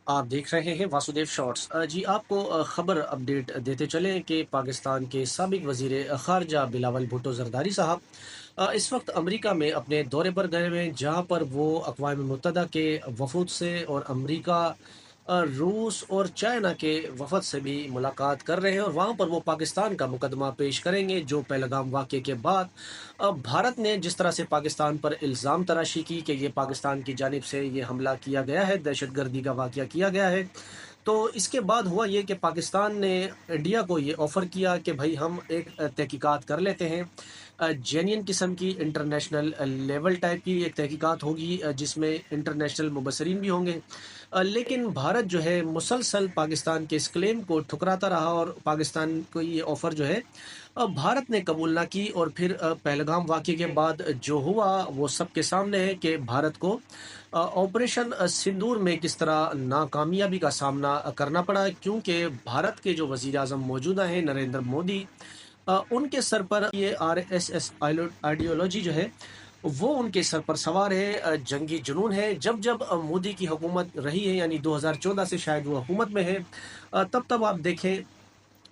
आप देख रहे हैं वासुदेव शॉर्ट्स। जी आपको खबर अपडेट देते चलें कि पाकिस्तान के साबिक वजीर खारजा बिलावल भुट्टो जरदारी साहब इस वक्त अमेरिका में अपने दौरे पर गए हुए हैं, जहां पर वो अक़वाम मुत्तहदा के वफूद से और अमेरिका, रूस और चाइना के वफद से भी मुलाकात कर रहे हैं और वहां पर वो पाकिस्तान का मुकदमा पेश करेंगे, जो पहलगाम वाक़े के बाद भारत ने जिस तरह से पाकिस्तान पर इल्ज़ाम तराशी की कि ये पाकिस्तान की जानिब से ये हमला किया गया है, दहशत गर्दी का वाक़या किया गया है। तो इसके बाद हुआ ये कि पाकिस्तान ने इंडिया को ये ऑफ़र किया कि भाई हम एक तहकीकात कर लेते हैं। जेन्युइन किस्म की इंटरनेशनल लेवल टाइप की एक तहकीकात होगी, जिसमें इंटरनेशनल मुबसरीन भी होंगे। लेकिन भारत जो है मुसलसल पाकिस्तान के इस क्लेम को ठुकराता रहा और पाकिस्तान को ये ऑफ़र जो है भारत ने कबूल ना की। और फिर पहलगाम वाक़े के बाद जो हुआ वो सबके सामने है कि भारत को ऑपरेशन सिंदूर में किस तरह नाकामयाबी का सामना करना पड़ा, क्योंकि भारत के जो वज़ीर आज़म मौजूदा हैं नरेंद्र मोदी, उनके सर पर ये आरएसएस आइडियोलॉजी जो है वो उनके सर पर सवार है। जंगी जुनून है। जब जब मोदी की हुकूमत रही है, यानी 2014 से शायद वो हुकूमत में है, तब तब आप देखें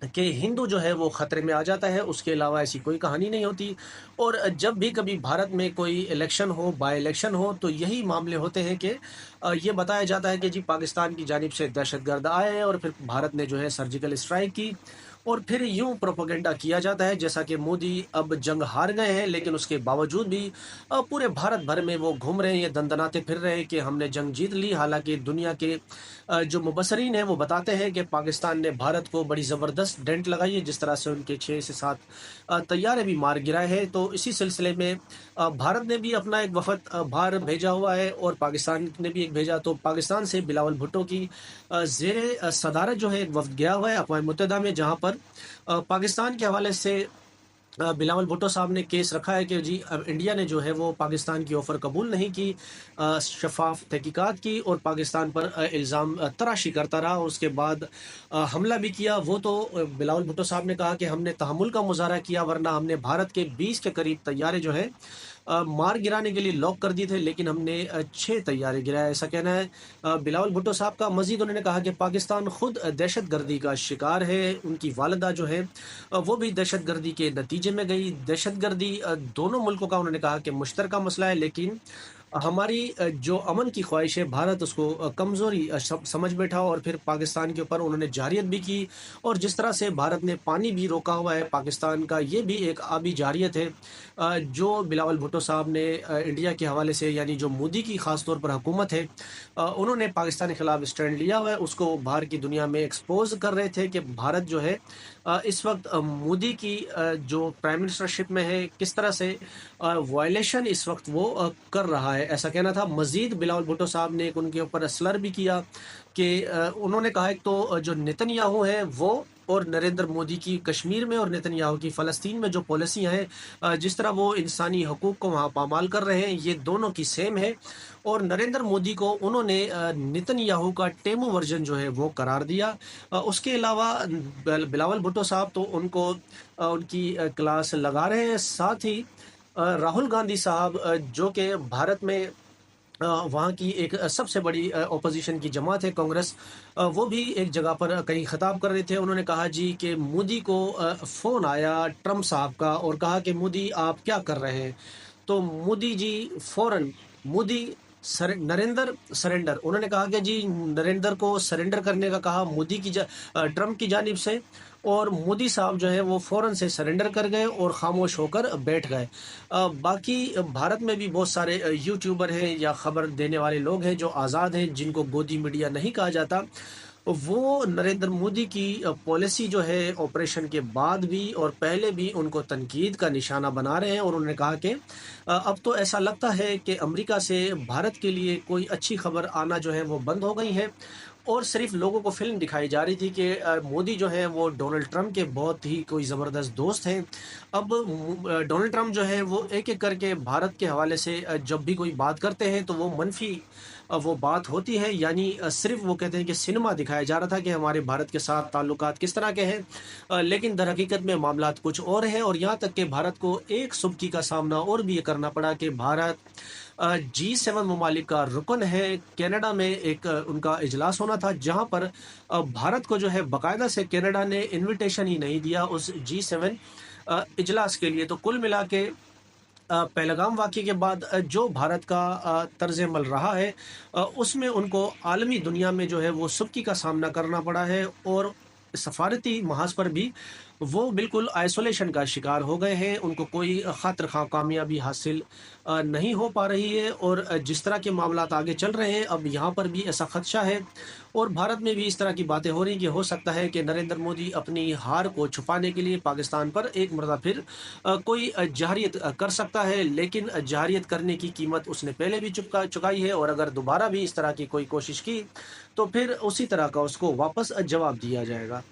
कि हिंदू जो है वो खतरे में आ जाता है, उसके अलावा ऐसी कोई कहानी नहीं होती। और जब भी कभी भारत में कोई इलेक्शन हो, बाय इलेक्शन हो, तो यही मामले होते हैं कि ये बताया जाता है कि जी पाकिस्तान की जानिब से दहशतगर्द आए हैं और फिर भारत ने जो है सर्जिकल स्ट्राइक की। और फिर यूं प्रोपोगेंडा किया जाता है जैसा कि मोदी अब जंग हार गए हैं, लेकिन उसके बावजूद भी पूरे भारत भर में वो घूम रहे हैं, ये दंदनाते फिर रहे हैं कि हमने जंग जीत ली। हालांकि दुनिया के जो मुबसरीन हैं वो बताते हैं कि पाकिस्तान ने भारत को बड़ी ज़बरदस्त डेंट लगाई है, जिस तरह से उनके 6 से 7 तैयारे भी मार गिराए हैं। तो इसी सिलसिले में भारत ने भी अपना एक वफद बाहर भेजा हुआ है और पाकिस्तान ने भी एक भेजा। तो पाकिस्तान से बिलावल भुट्टो की ज़ेर सदारत जो है एक वफद गया हुआ है अक़वाम मुत्तहदा में, जहाँ पर पाकिस्तान के हवाले से बिलावल भुट्टो साहब ने केस रखा है कि जी अब इंडिया ने जो है वो पाकिस्तान की ऑफ़र कबूल नहीं की, शफाफ तहकीकात की और पाकिस्तान पर इल्ज़ाम तराशी करता रहा और उसके बाद हमला भी किया। वो तो बिलावल भुट्टो साहब ने कहा कि हमने तहम्मुल का मुज़ाहरा किया, वरना हमने भारत के 20 के करीब तैयारे जो है मार गिराने के लिए लॉक कर दिए थे, लेकिन हमने 6 तैयारे गिराए, ऐसा कहना है बिलावल भुट्टो साहब का। मजीद उन्होंने कहा कि पाकिस्तान खुद दहशत गर्दी का शिकार है। उनकी वालदा जो है वो भी दहशत गर्दी के नतीजे में गई। दहशत गर्दी दोनों मुल्कों का उन्होंने कहा कि मुश्तरका मसला है, लेकिन हमारी जो अमन की ख्वाहिश है, भारत उसको कमज़ोरी समझ बैठा और फिर पाकिस्तान के ऊपर उन्होंने जारियत भी की। और जिस तरह से भारत ने पानी भी रोका हुआ है पाकिस्तान का, ये भी एक आबी जारियत है जो बिलावल भुट्टो साहब ने इंडिया के हवाले से, यानी जो मोदी की ख़ास तौर पर हुकूमत है, उन्होंने पाकिस्तान के ख़िलाफ़ स्टैंड लिया हुआ है, उसको बाहर की दुनिया में एक्सपोज कर रहे थे कि भारत जो है इस वक्त मोदी की जो प्राइम मिनिस्टरशिप में है, किस तरह से वायलेशन इस वक्त वो कर रहा है, ऐसा कहना था। मजीद बिलावल भुट्टो साहब ने एक उनके ऊपर स्लर भी किया कि उन्होंने कहा एक तो जो नेतन्याहू है वो और नरेंद्र मोदी की कश्मीर में और नेतन्याहू की फ़लस्तीन में जो पॉलिसियाँ हैं, जिस तरह वो इंसानी हकूक़ को वहाँ पामाल कर रहे हैं, ये दोनों की सेम है। और नरेंद्र मोदी को उन्होंने नेतन्याहू का टेमू वर्जन जो है वो करार दिया। उसके अलावा बिलावल भुट्टो साहब तो उनको उनकी क्लास लगा रहे हैं। साथ ही राहुल गांधी साहब जो कि भारत में वहाँ की एक सबसे बड़ी ऑपोजिशन की जमात है कांग्रेस, वो भी एक जगह पर कहीं खिताब कर रहे थे। उन्होंने कहा जी कि मोदी को फ़ोन आया ट्रम्प साहब का और कहा कि मोदी आप क्या कर रहे हैं। तो मोदी जी फ़ौरन मोदी नरेंद्र सरेंडर, उन्होंने कहा कि जी नरेंद्र को सरेंडर करने का कहा मोदी की ट्रम्प की जानिब से, और मोदी साहब जो है वो फ़ौरन से सरेंडर कर गए और ख़ामोश होकर बैठ गए। बाकी भारत में भी बहुत सारे यूट्यूबर हैं या ख़बर देने वाले लोग हैं जो आज़ाद हैं, जिनको गोदी मीडिया नहीं कहा जाता। वो नरेंद्र मोदी की पॉलिसी जो है ऑपरेशन के बाद भी और पहले भी उनको तनकीद का निशाना बना रहे हैं। और उन्होंने कहा कि अब तो ऐसा लगता है कि अमेरिका से भारत के लिए कोई अच्छी खबर आना जो है वो बंद हो गई है और सिर्फ लोगों को फिल्म दिखाई जा रही थी कि मोदी जो है वो डोनाल्ड ट्रंप के बहुत ही कोई ज़बरदस्त दोस्त हैं। अब डोनाल्ड ट्रंप जो है वो एक एक करके भारत के हवाले से जब भी कोई बात करते हैं तो वो मनफी वो बात होती है, यानी सिर्फ वो कहते हैं कि सिनेमा दिखाया जा रहा था कि हमारे भारत के साथ ताल्लुकात किस तरह के हैं, लेकिन दर हकीकत में मामलात कुछ और हैं। और यहाँ तक कि भारत को एक सुबकी का सामना और भी ये करना पड़ा कि भारत G7 ममालिक का रुकन है। कनाडा में एक उनका इजलास होना था, जहाँ पर भारत को जो है बाकायदा से कनाडा ने इनविटेशन ही नहीं दिया उस G7 इजलास के लिए। तो कुल मिला के पहलगाम वाक़ये के बाद जो भारत का तर्ज़ अमल रहा है, उसमें उनको आलमी दुनिया में जो है वो सुर्ख़ी का सामना करना पड़ा है, और सफ़ारती महाज़ पर भी वो बिल्कुल आइसोलेशन का शिकार हो गए हैं। उनको कोई ख़ातिर ख़्वाह कामयाबी हासिल नहीं हो पा रही है, और जिस तरह के मामलात आगे चल रहे हैं, अब यहाँ पर भी ऐसा ख़दशा है, और भारत में भी इस तरह की बातें हो रही हैं कि हो सकता है कि नरेंद्र मोदी अपनी हार को छुपाने के लिए पाकिस्तान पर एक मरतबा फिर कोई जहरियत कर सकता है। लेकिन जहरियत करने की कीमत उसने पहले भी चुकाई है, और अगर दोबारा भी इस तरह की कोई कोशिश की, तो फिर उसी तरह का उसको वापस जवाब दिया जाएगा।